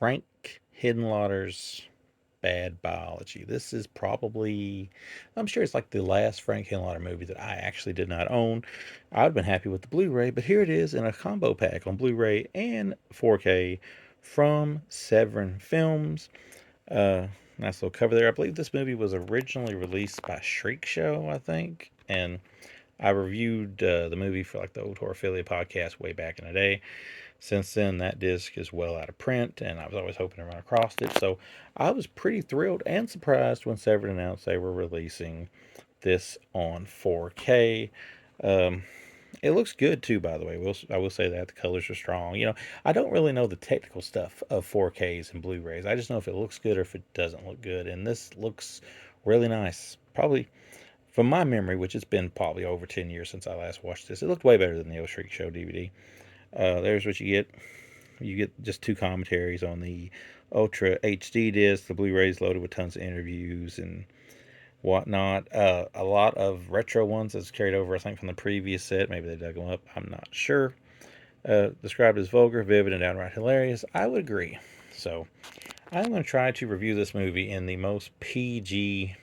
Frank Henenlotter's Bad Biology. This is probably, I'm sure it's like the last Frank Henenlotter movie that I actually did not own. I'd have been happy with the Blu-ray, but here it is in a combo pack on Blu-ray and 4K from Severin Films. Nice little cover there. I believe this movie was originally released by Shriek Show, I think, and I reviewed the movie for like the Old Horrorphilia podcast way back in the day. Since then, that disc is well out of print, and I was always hoping to run across it. So I was pretty thrilled and surprised when Severin announced they were releasing this on 4K. Um, it looks good too, by the way. I will say that the colors are strong. I don't really know the technical stuff of 4Ks and Blu-rays. I just know if it looks good or if it doesn't look good, and this looks really nice. Probably from my memory, which it's been probably over 10 years since I last watched this, it looked way better than the Old Shriek Show DVD. There's what you get. You get just two commentaries on the Ultra HD disc. The Blu-rays loaded with tons of interviews and whatnot. A lot of retro ones that's carried over, I think, from the previous set. Maybe they dug them up. I'm not sure. Described as vulgar, vivid, and downright hilarious. I would agree. So I'm going to try to review this movie in the most PG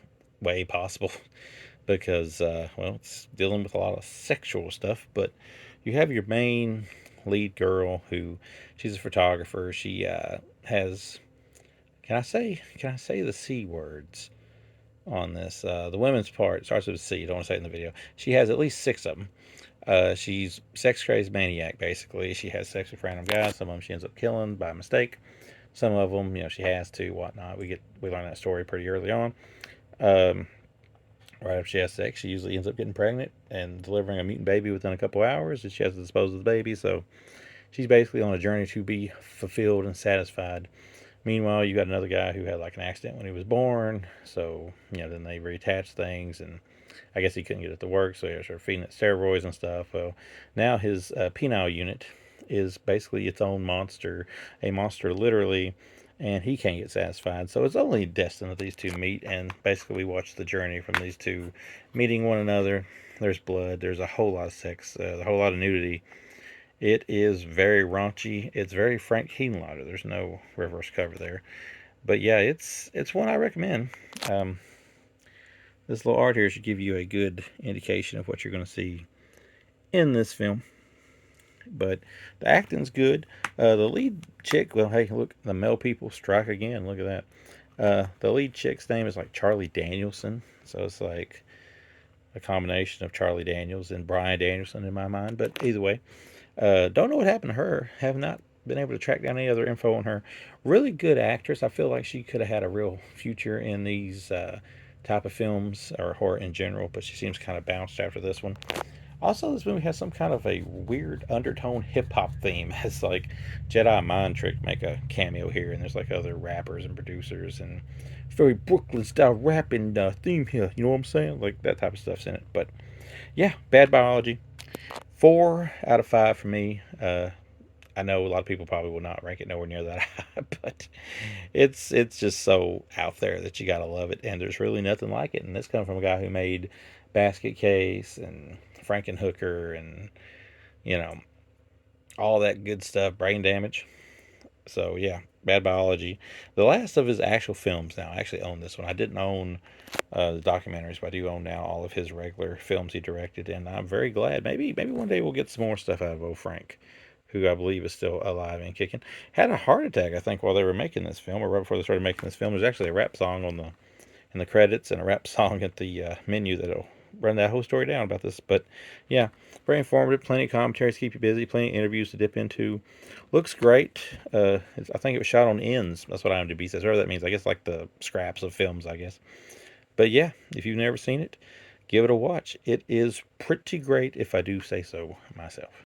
way possible because, well, it's dealing with a lot of sexual stuff. But you have your main lead girl who she's a photographer. She has. Can I say the C words on this? The women's part starts with a C. Don't want to say it in the video. She has at least six of them. She's sex crazed maniac basically. She has sex with random guys. Some of them she ends up killing by mistake. Some of them, she has to whatnot. We learn that story pretty early on. Um, right after she has sex, she usually ends up getting pregnant and delivering a mutant baby within a couple hours, and she has to dispose of the baby. So she's basically on a journey to be fulfilled and satisfied. Meanwhile, you got another guy who had like an accident when he was born, so then they reattach things, and I guess he couldn't get it to work, so he was feeding it steroids and stuff. Well, now his penile unit is basically its own monster, a monster literally, and he can't get satisfied. So it's only destined that these two meet, and basically we watch the journey from these two meeting one another. There's blood, there's a whole lot of sex, a whole lot of nudity. It is very raunchy. It's very Frank Henenlotter. There's no reverse cover there. But yeah, it's one I recommend. Um, this little art here should give you a good indication of what you're going to see in this film. But the acting's good. The lead chick, well, hey, look, the male people strike again. Look at that. The lead chick's name is like Charlie Danielson. So it's like a combination of Charlie Daniels and Brian Danielson in my mind. But either way, don't know what happened to her. Have not been able to track down any other info on her. Really good actress. I feel like she could have had a real future in these type of films or horror in general, but she seems kind of bounced after this one. Also, this movie has some kind of a weird undertone hip hop theme. It's like Jedi Mind Trick make a cameo here, and there's like other rappers and producers and very Brooklyn style rapping theme here. You know what I'm saying? Like that type of stuff's in it. But yeah, Bad Biology. 4 out of 5 for me. I know a lot of people probably will not rank it nowhere near that high, but it's just so out there that you gotta love it, and there's really nothing like it. And this comes from a guy who made Basket Case and Frankenhooker and you know all that good stuff, Brain Damage. So yeah, Bad Biology. The last of his actual films. Now I actually own this one. I didn't own the documentaries, but I do own now all of his regular films he directed, and I'm very glad. Maybe one day we'll get some more stuff out of old Frank, who I believe is still alive and kicking. Had a heart attack, I think, while they were making this film, or right before they started making this film. There's actually a rap song on the in the credits and a rap song at the menu that'll run that whole story down about this. But yeah, very informative. Plenty of commentaries to keep you busy. Plenty of interviews to dip into. Looks great. I think it was shot on ends. That's what IMDb says. Whatever that means. I guess like the scraps of films, I guess. But yeah, if you've never seen it, give it a watch. It is pretty great if I do say so myself.